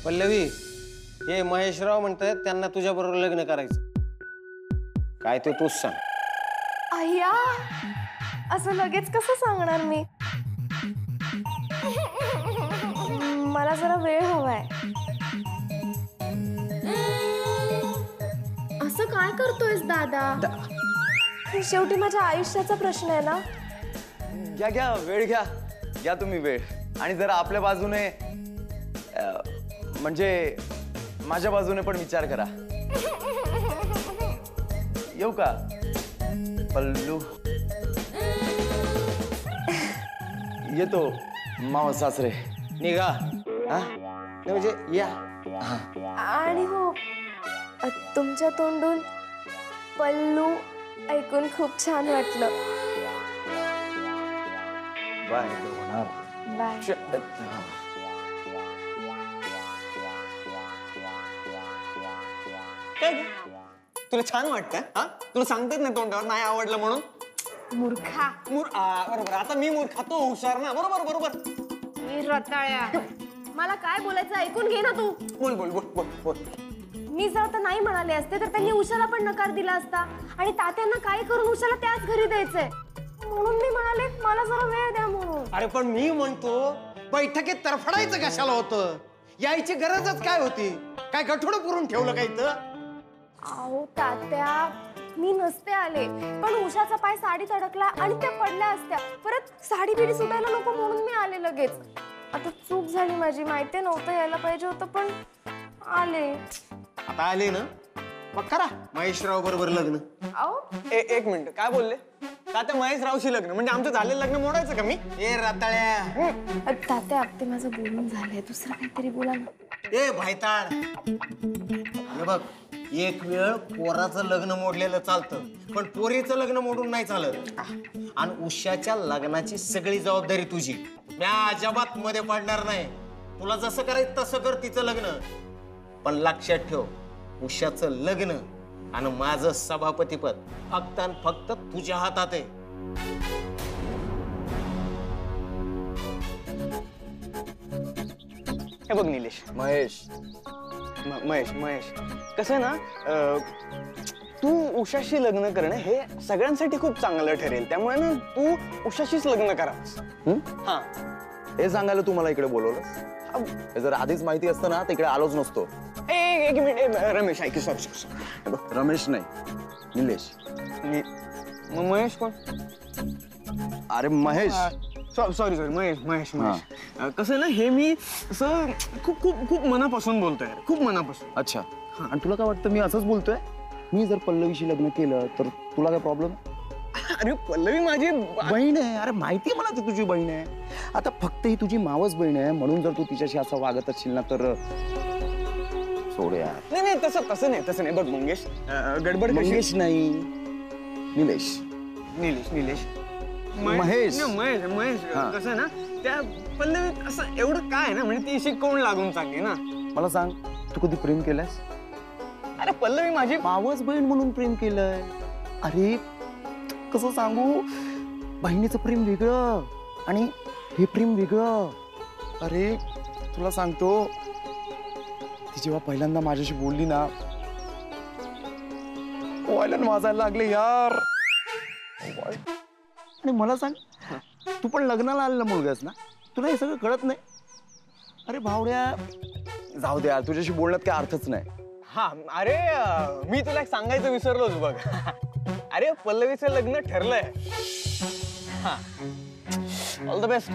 पल्लवी, हे महेशराव म्हणतात त्यांना तुझ्या बरोबर लग्न करायचं. काय ते तूच सांग. अय्या, असं लगेच कसं सांगणार मी? मला जरा वेळ हवाय. असं काय करतोयस दादा? शेवटी माझ्या आयुष्याचा प्रश्न आहे ना. घ्या घ्या, वेळ घ्या. घ्या तुम्ही वेळ. आणि जरा आपल्या बाजूने म्हणजे माझ्या बाजूने पण विचार करा. येऊ का पल्लू? येतो माव सासरे. निघा. हा म्हणजे या. आणि हो, तुमच्या तोंडून पल्लू ऐकून खूप छान वाटलं. बाय. बाय. काय तुला छान वाटतंय? हा, तुला सांगतेच नाही तोंडावर नाही आवडलं म्हणून. मूर्खा. बरोबर. आता मी मूर्खा, तो हुशार ना. बरोबर बरोबर. मी रताळ्या. मला काय बोलायचं ऐकून घे ना तू. बोल बोल बोल बोल बोल. मी जर आता नाही म्हणाले असते तर त्यांनी उषाला पण नकार दिला असता आणि तात्यांना काय करून उषाला त्याच घरी द्यायचंय. म्हणून मी म्हणाले मला जरा वेळ द्या म्हणून. अरे पण मी म्हणतो बैठकीत तरफडायचं कशाला होतं? यायची गरजच काय होती? काय गठोडं पुरून ठेवलं काय तर? अहो तात्या, मी नसते आले पण उषाचा पाय साडीत अडकला आणि त्या पडल्या असत्या. परत साडी बिडी सुटायला नको म्हणून मी आले लगेच. आता चूक झाली माझी. माहिती नव्हतं यायला पाहिजे होतं पण आले. आता आले ना, मग करा महेशराव बरोबर लग्न. अहो एक मिनिट, काय बोलले? तात्या महेश रावशी लग्न म्हणजे आमचं झालेलं लग्न मोडायचं का मी? ए रताळ्या. तात्या, ते माझं बोलून झालंय. दुसरं काहीतरी बोला ना. ए भायताळ, हे बघ, एक वेळ पोराचं लग्न मोडलेलं चालतं पण पोरीचं लग्न मोडून नाही चालत. आणि उषाच्या लग्नाची सगळी जबाबदारी तुझी. मी अजिबात मध्ये पडणार नाही. तुला जसं करायचं तसं कर तिचं लग्न. पण लक्षात ठेव, उषाचं लग्न आणि माझं सभापतीपद फक्त आणि फक्त तुझ्या हातात आहे. हे बघ निलेश. महेश. महेश कसं ना, तू उषाशी लग्न करणं हे सगळ्यांसाठी खूप चांगलं ठरेल. त्यामुळे ना तू उषाशीच लग्न करावंस. हा, हे सांगायला तू मला इकडे बोलवलंस? जर आधीच माहिती असतं ना तर इकडे आलोच नसतो. एक मिनिट रमेश, ऐक. सॉरी. रमेश नाही, निलेश. महेश कोण? अरे महेश. सॉरी महेश. कसं ना, हे मी असं खूप खूप खूप मनापासून बोलतोय. खूप मनापासून. अच्छा. आणि तुला काय वाटतं मी असंच बोलतोय? मी जर पल्लवीशी लग्न केलं तर तुला काय प्रॉब्लेम? अरे पल्लवी माझी बहीण आहे. अरे माहिती आहे मला ती तुझी बहीण आहे. आता फक्त ही तुझी मावस बहीण आहे म्हणून जर तू तिच्याशी असं वागत असशील ना तर सोड यार. नाही, तसं नाही. बघ मंगेश, गडबड. मंगेश नाही, निलेश. महेश. कसं ना, त्या पल्लवी असं एवढं काय ना, म्हणजे ती शिकवून लागून चालली ना. मला सांग, तू कधी प्रेम केलंस? अरे पल्लवी माझी मावस बहीण म्हणून प्रेम केलंय. अरे कसं सांगू, बहिणीचं प्रेम वेगळं आणि हे प्रेम वेगळं. अरे तुला सांगतो, ती जेव्हा पहिल्यांदा माझ्याशी बोलली ना, व्हायलन वाजायला लागले यार. आणि मला सांग, तू पण लग्नाला आलेला मुलगास ना, तुला हे सगळं कळत नाही? अरे भावड्या, जाऊ दे यार, तुझ्याशी बोलण्यात काय अर्थच नाही. हा, अरे मी तुला एक सांगायचं विसरलोच बघ. अरे पल्लवीचं लग्न ठरलंय. हा, ऑल द बेस्ट.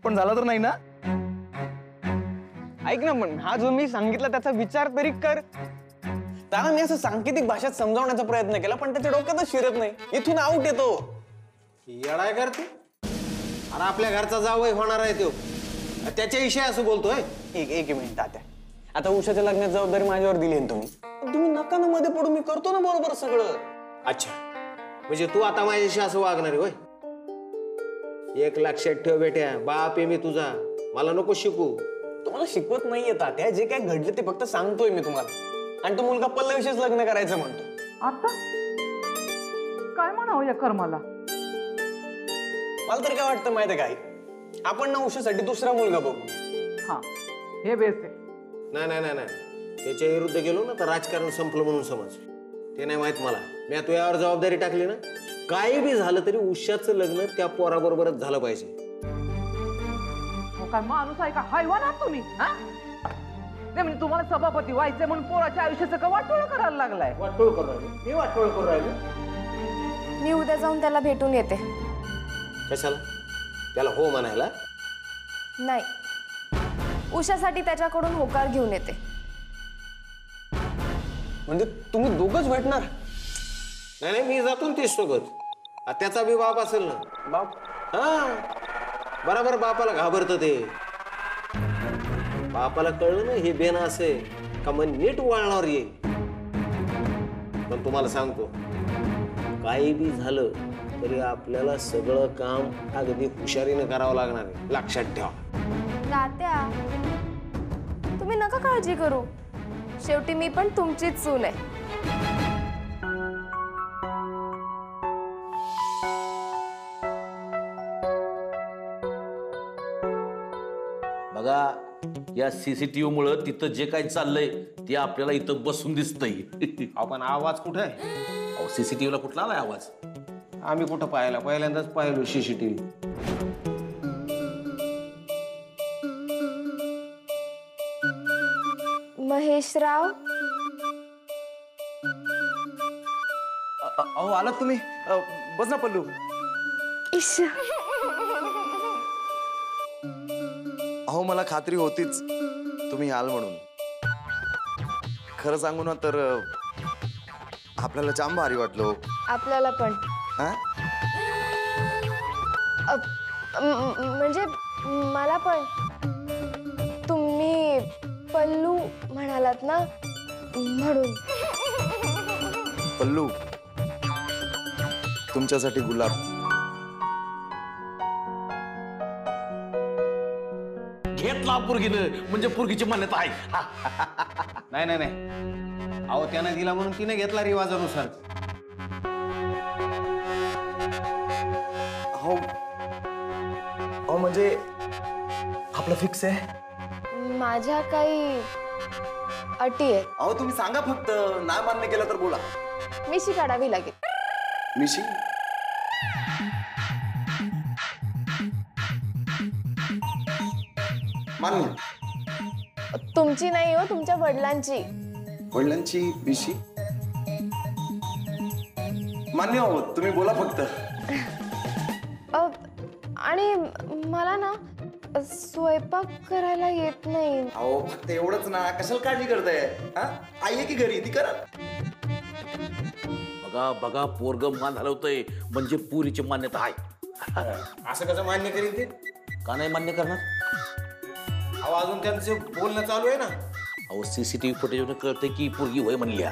पण झालं तर नाही ना? ऐक ना, पण हा जो मी सांगितला त्याचा विचार तरी कर. त्याला मी असं सांकेतिक भाषेत समजावण्याचा प्रयत्न केला पण त्याच्या डोक्यातच शिरत नाही. इथून आउट येतो. येडाय करते. अरे आपल्या घरचा जावई होणार आहे तो, त्याच्याविषयी असं बोलतोय. एक मिनिट तात्या, आता उषाच्या लग्नाची जबाबदारी माझ्यावर दिली आहे तुम्ही नका ना मध्ये पडून. मी करतो ना बरोबर सगळं. अच्छा, म्हणजे तू आता माझ्याशी असं वागणार आहे होय? एक लक्षात ठेव बेट्या, बाप आहे मी तुझा. मला नको शिकू. तुम्हाला शिकवत नाहीये तात्या. जे काय घडलं ते फक्त सांगतोय मी तुम्हाला. आणि तो मुलगा पल्लवीशीच लग्न करायचं म्हणतो. आता काय म्हणावं या कर्माला? मला तर काय वाटतं माहिती काय, आपण ना उषासाठी दुसरा मुलगा बघू. हा, हे बेस आहे. नाही नाही नाही नाही, त्याच्या विरुद्ध गेलो ना तर राजकारण संपलं म्हणून समज. ते नाही माहित मला. मी आता यावर जबाबदारी टाकली ना, काही बी झालं तरी उश्याचं लग्न त्या पोराबरोबरच झालं पाहिजे. हो काय माणूस आहे का, हैवान आहात तुम्ही? हा नाही म्हणजे तुम्हाला सभापती व्हायचंय म्हणून पोराच्या आयुष्याचं का वाटोळ करायला लागलाय? वाटोळ करू राहिलो, हे वाटोळ करू राहिलो. मी उद्या जाऊन त्याला भेटून येते. कशाला? त्याला हो म्हणायला? नाही, उषासाठी त्याच्याकडून होकार घेऊन येते. म्हणजे तुम्ही दोघंच भेटणार? नाही नाही, मी जातो ना तेच सोबत. त्याचा बी बाप असेल ना. बाप? हा, बरोबर बापाला घाबरत ते. बापाला कळलं ना हे बेन असे का मग नीट वळणार येईल. पण तुम्हाला सांगतो, काही बी झालं तरी आपल्याला सगळं काम अगदी हुशारीने करावं लागणार आहे, लक्षात ठेवा. तात्या, तुम्ही नका काळजी करू. शेवटी मी पण तुमचीच सून आहे. बघा, या सीसीटीव्ही मुळे तिथं जे काही चाललंय ते आपल्याला इथं बसून दिसतंय. आपण आवाज कुठे आहे? अहो, सीसीटीव्हीला कुठला आलाय आवाज? आम्ही कुठं पाहिला? पहिल्यांदाच पाहिलो सीसीटीव्ही. महेशराव, अहो आलात तुम्ही? बस ना पल्लू. इश, अहो मला खात्री होतीच तुम्ही याल म्हणून. खरं सांगू ना तर आपल्याला जाम भारी वाटलो. आपल्याला पण. हा? म्हणजे मला पण. तुम्ही पल्लू म्हणालात ना म्हणून. पल्लू, तुमच्यासाठी गुलाब. घेतला पोरगीनं म्हणजे पोरगीची मान्यता आहे. नाही नाही नाही, अहो त्यानं दिला म्हणून तिने घेतला रिवाजानुसार. हो, अहो म्हणजे आपलं फिक्स आहे. माझ्या काही अटी आहे. अहो तुम्ही सांगा फक्त, नाही मान्य केलं तर बोला. मिशी काढावी लागेल. मिशी? मान्य. तुमची नाही हो, तुमच्या वडिलांची. वडिलांची मिशी? मान्य हो, तुम्ही बोला फक्त. आणि मला ना स्वयंपाक करायला येत नाही. अहो फक्त एवढंच ना, कशाला काळजी करताय? हा, आई आहे की घरी, ती करा. बघा बघा, पोरग मान हलवतंय म्हणजे पुरीची मान्यता आहे. असं कसं मान्य करील ते? का नाही मान्य करणार? अहो अजून त्यांचं बोलणं चालू आहे ना. अहो सीसीटीव्ही फुटेजवरून कळतंय की पोरगी वय म्हणल्या.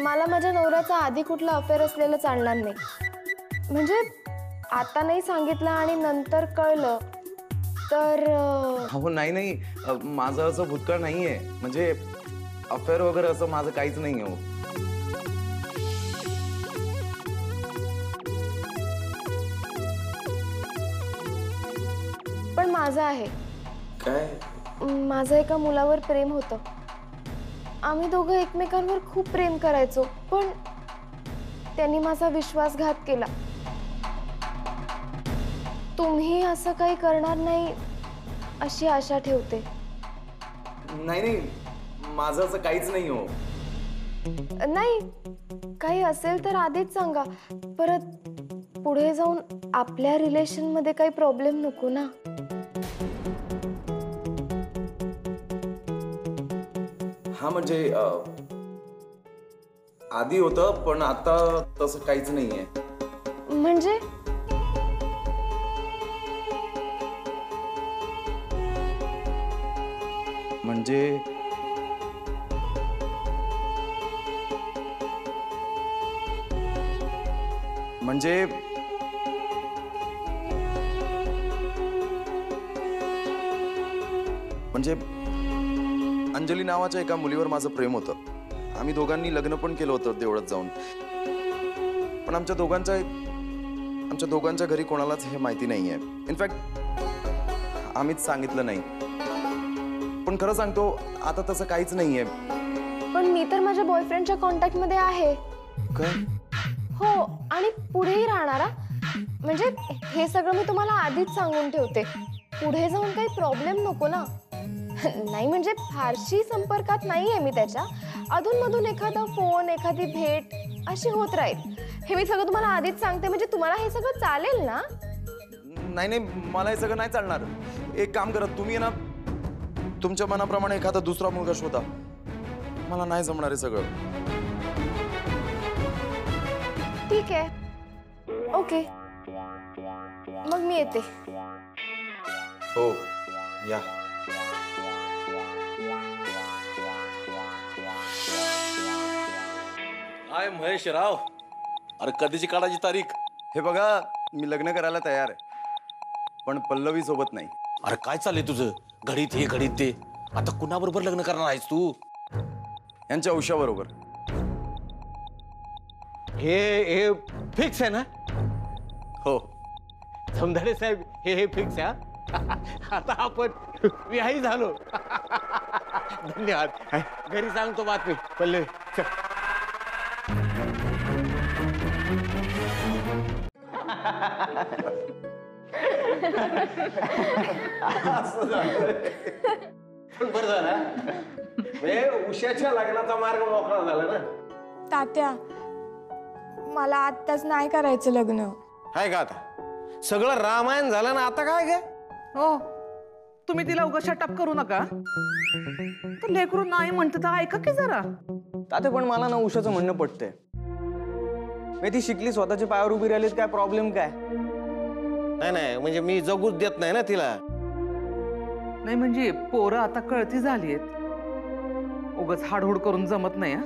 मला माझ्या नवऱ्याचा आधी कुठला अफेअर असलेलं चालणार नाही. म्हणजे आता नाही सांगितलं आणि नंतर कळलं तर. हो नाही नाही, माझं असं भूतकाळ नाहीये. म्हणजे अफेअर वगैरे असं माझं काहीच नाही हो. पण माझं आहे. काय? माझं एका मुलावर प्रेम होतं. आम्ही दोघं एकमेकांवर खूप प्रेम करायचो, पण त्यांनी माझा विश्वासघात केला. तुम्ही असं काही करणार नाही अशी आशा ठेवते. नाही नाही, माझं असं काहीच नाही हो. नाही, काही असेल तर आधीच सांगा. परत पुढे जाऊन आपल्या रिलेशन मध्ये काही प्रॉब्लेम नको ना. हा म्हणजे आधी होतं, पण आता तसं काहीच नाहीये. म्हणजे म्हणजे म्हणजे म्हणजे अंजली नावाच्या एका मुलीवर माझं प्रेम होतं. आम्ही दोघांनी लग्न पण केलं होतं देवळात जाऊन. पण आमच्या दोघांच्या घरी कोणालाच हे माहिती नाहीये. इनफॅक्ट आम्हीच सांगितलं नाही. पण खरं सांगतो आता तसं काहीच नाहीये. पण मी तर माझ्या बॉयफ्रेंडच्या कॉन्टॅक्ट मध्ये आहे. काय? हो, आणि पुढेही राहणारा. म्हणजे हे सगळं मी तुम्हाला आधीच सांगून ठेवते. पुढे जाऊन काही प्रॉब्लेम नको ना. नाही म्हणजे फारशी संपर्कात नाहीये मी त्याच्या. अधूनमधून एखादा फोन, एखादी भेट अशी होत राहील. हे मी सगळं तुम्हाला आधीच सांगते. म्हणजे तुम्हाला हे सगळं चालेल ना? नाही नाही, मला हे सगळं नाही चालणार. एक काम करा तुम्ही ना, तुमच्या मनाप्रमाणे एखादा दुसरा मुलगा शोधा. मला नाही जमणार हे सगळं. ठीक आहे, ओके, मग मी येते. हो या. काय महेश राव, अरे कधीची काढायची तारीख? हे बघा, मी लग्न करायला तयार आहे, पण पल्लवी सोबत नाही. अरे काय चाललंय तुझं? घडीत हे घडीत ते. आता कुणाबरोबर लग्न करणार आहेस तू? यांच्या उषाबरोबर. हे फिक्स आहे ना? हो. समदारे साहेब, हे फिक्स आहे. आता आपण विहाई झालो. धन्यवाद. घरी सांगतो बातमी. पल्लवी चल. पण बरं झालं, म्हणजे उषाच्या लग्नाचा मार्ग मोकळा झाला ना. तात्या, मला आत्ताच नाही करायचं लग्न. हाय का आता सगळं रामायण झालं ना, आता काय काय? हो, तुम्ही तिला उगाच शटअप करू नका. तर लेकरू नाही म्हणतं तर ऐका की जरा. ताते पण मला ना उषाचं म्हणणं पटतंय. ती शिकली, स्वतःच्या पायावर उभी राहिली, काय प्रॉब्लेम काय? नाही म्हणजे मी जगूच देत नाही ना तिला. नाही म्हणजे पोरं आता कळती झालीत. उगाच हाडहुड करून जमत नाही.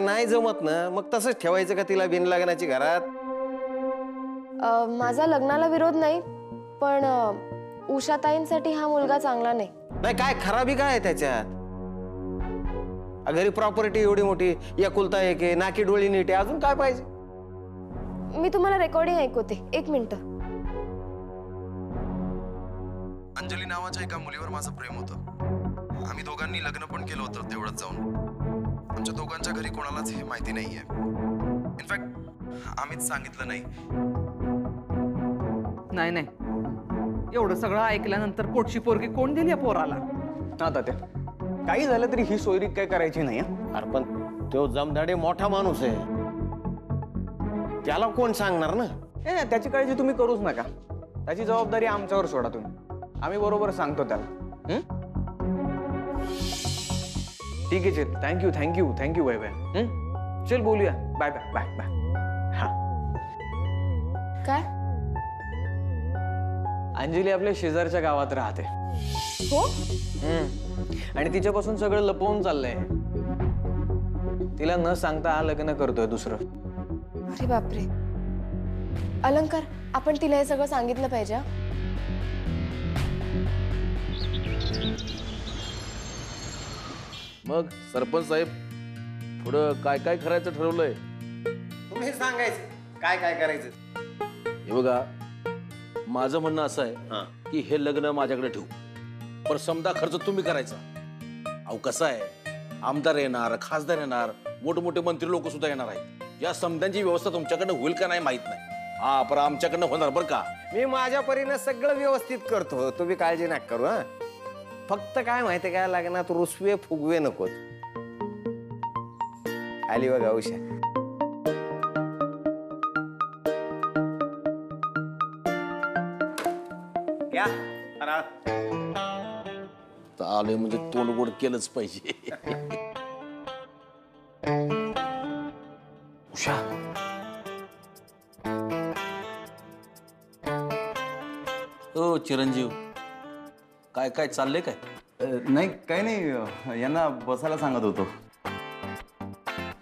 नाही जमत ना, मग तसंच ठेवायचं का तिला बिन लग्नाची घरात? माझा लग्नाला विरोध नाही, पण उषाताईंसाठी हा मुलगा चांगला नाही. नाही काय खराबी काय आहे त्याच्यात? घरी प्रॉपर्टी एवढी मोठी, एकुलता एक आहे, नाकी डोळी नीट आहे, अजून काय पाहिजे? मी तुम्हाला रेकॉर्डिंग ऐकवते, एक मिनिट. अंजली नावाच्या एका मुलीवर माझं प्रेम होतं. आम्ही दोघांनी लग्न पण केलं होतं तेवढंच जाऊन. आमच्या दोघांच्या घरी कोणालाच हे माहिती नाहीये. इनफॅक्ट आम्हीच सांगितलं नाही. नाही एवढं सगळं ऐकल्यानंतर पोटची पोरगी कोण दिली या पोराला? हा तात्या, काही झालं तरी ही सोयरीक काय करायची नाही. अरे पण तो जमदाडे मोठा माणूस आहे, त्याला कोण सांगणार ना? त्याची काळजी तुम्ही करूच नका. त्याची जबाबदारी आमच्यावर सोडा तुम्ही. आम्ही बरोबर सांगतो त्याला. ठीक आहे, चल. Thank you bye bye. चल बोलूया. Bye bye bye bye. हा, काय? अंजली आपल्या शेजारच्या गावात राहते. हो, आणि तिच्यापासून सगळं लपवून चाललंय. तिला न सांगता हा लग्न करतोय दुसरं. अरे बापरे. अलंकार, आपण तिला हे सगळं सांगितलं पाहिजे. मग सरपंच साहेब, पुढं काय काय करायचं ठरवलंय? तुम्ही सांगायचं काय काय करायचं. हे बघा, माझं म्हणणं असं आहे की हे लग्न माझ्याकडे ठेवू, पण समजा खर्च तुम्ही करायचा. अहो कसं आहे, आमदार येणार, खासदार येणार, मोठमोठे मंत्री लोक सुद्धा येणार आहेत. या समद्यांची व्यवस्था तुमच्याकडनं होईल का नाही माहित नाही. हा, पण आमच्याकडनं होणार बरं का. मी माझ्या परीनं सगळं व्यवस्थित करतो, तुम्ही काळजी नका करू. हा, फक्त काय माहितीये का, लग्नात रुसवे फुगवे नकोत. आली बघा उषा. क्या आले म्हणजे तोंड गोड केलंच पाहिजे. उषा, ओ चिरंजीव, काय काय चाललंय काय? नाही काही नाही, यांना बसायला सांगत होतो.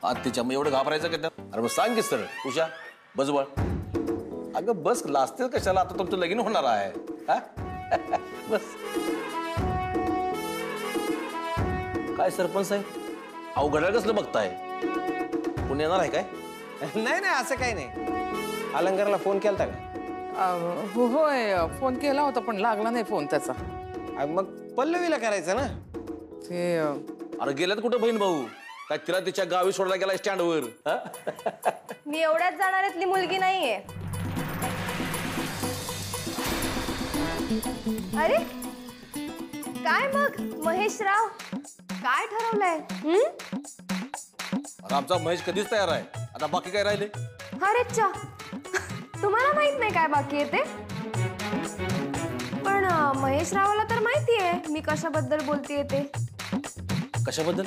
आत्याच्या मग एवढं घाबरायचं का त्यात? अरे मग सांग की सरळ, उषा बस बळ. अगं बस, लाजतेच कशाला? आता तुमचं लगीन होणार आहे. हा बस. काय सरपंच साहेब, अवघड कसलं बघताय? कोण येणार आहे काय? नाही असं काही नाही. अलंकारला फोन केलता का? होय, फोन केला होता पण लागला नाही फोन त्याचा. मग पल्लवीला करायचं ना. ते अरे गेल्यात कुठं बहीण भाऊ? काय तिला तिच्या गावी सोडला गेला स्टँडवर? मी एवढ्याच जाणाऱ्यातली मुलगी नाहीये. अरे काय मग महेशराव, काय ठरवलंय? अरे आमचा महेश कधीच तयार आहे. आता बाकी काय राहिले? अरे चा, तुम्हाला माहित नाही काय बाकी आहे ते? पण महेशरावाला तर माहिती आहे मी कशाबद्दल बोलतेय ते. कशाबद्दल?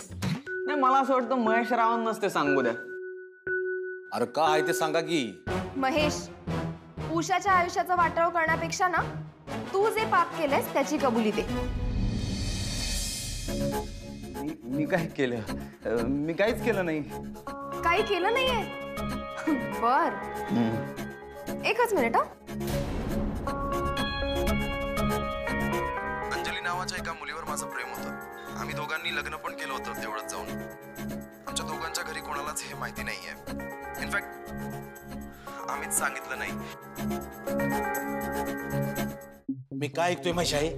नाही, मला असं वाटतं महेश रावांनाच ते सांगू द्या. अरे काय आहे ते सांगा की. महेश, उषाच्या आयुष्याचा वाटोळ करण्यापेक्षा ना तू जे पाप केलंस त्याची कबुली दे. मी काय केलं? मी काहीच केलं नाही. काही केलं नाहीये? बर, एकच मिनिट हा. अंजली नावाच्या एका मुलीवर माझं प्रेम होतं. आम्ही दोघांनी लग्न पण केलं होतं तेवढंच जाऊन. आमच्या दोघांच्या घरी कोणालाच हे माहिती नाहीये. इनफॅक्ट आम्हीच सांगितलं नाही. मी काय ऐकतोय महेश आहे?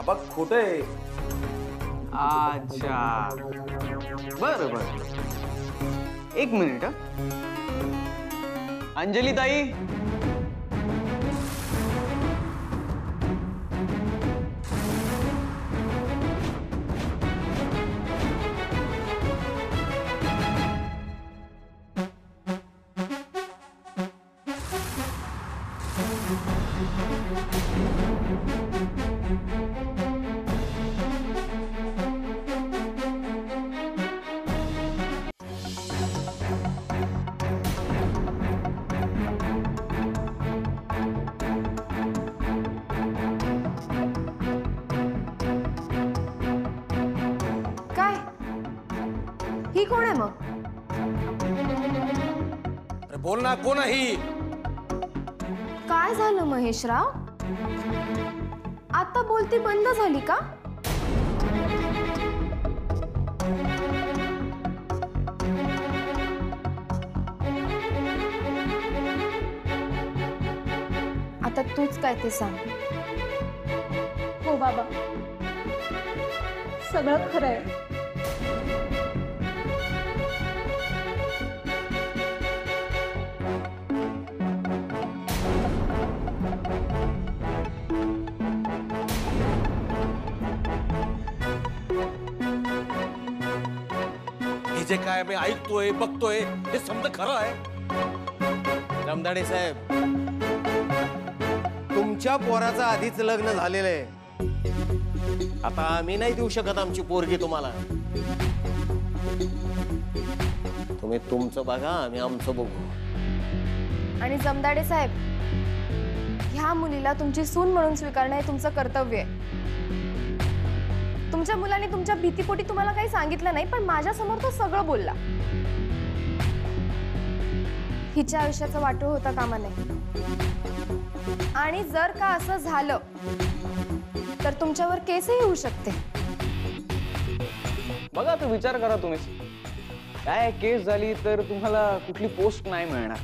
बघ खोटं आहे. अच्छा, बरं बरं, एक मिनिट. अंजली ताई, काय ही कोण आहे मग? अरे बोल ना, कोण आहे ही? काय झालं महेशराव? आता बोलती बंद झाली का? आता तूच काय ते सांग. हो बाबा, सगळं खरं आहे. हे जे काय मी ऐकतोय बघतोय हे समजा खरं आहे? जमदाडे साहेब, तुमच्या पोराचं आधीच लग्न झालेलं आहे. आता आम्ही नाही देऊ शकत आमची पोरगी तुम्हाला. तुम्ही तुमचं बघा, आम्ही आमचं बघू. आणि जमदाडे साहेब, ह्या मुलीला तुमची सून म्हणून स्वीकारणं हे तुमचं कर्तव्य आहे. तुमच्या मुलाने तुमच्या भीतीपोटी तुम्हाला काही सांगितलं नाही, पण माझ्या समोर तो सगळं बोलला. हिच्या आयुष्याचं वाटोळ होता कामा नये. आणि जर का असं झालं तर तुमच्यावर केसही येऊ शकते. बघा आता विचार करा तुम्ही. काय केस झाली तर तुम्हाला कुठली पोस्ट नाही मिळणार,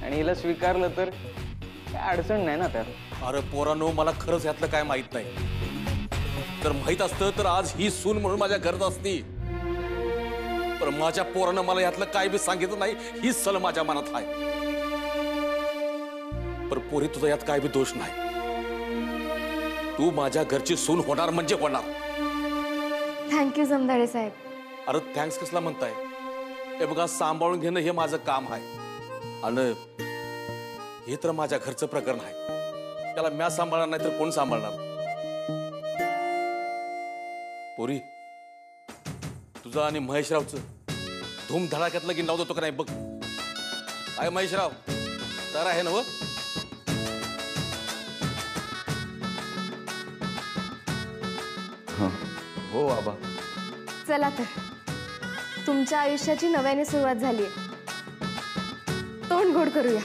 आणि हिला स्वीकारलं तर काय अडचण नाही ना त्यात. अरे पोरांनो, मला खरंच यातलं काय माहित नाही. तर माहित असतं तर आज ही सून म्हणून माझ्या घरात असती. पण माझ्या पोरानं मला यातलं काय बी सांगितलं नाही, ही सल माझ्या मनात आहे. पण पोरी, तुझा यात काय बी दोष नाही. तू माझ्या घरची सून होणार म्हणजे होणार. थँक्यू जमदाडे साहेब. अरे थँक्स कसला म्हणताय? हे बघा, सांभाळून घेणं हे माझं काम आहे. आणि हे तर माझ्या घरचं प्रकरण आहे. त्याला म्या सांभाळणार नाही तर कोण सांभाळणार? पोरी, तुझं आणि महेशरावचं धूमधडाक्यात लगीन लावतो का नाही बघ. काय महेशराव, तर आहे ना? हो बाबा. चला तर, तुमच्या आयुष्याची नव्याने सुरुवात झालीये. तोंड गोड करूया.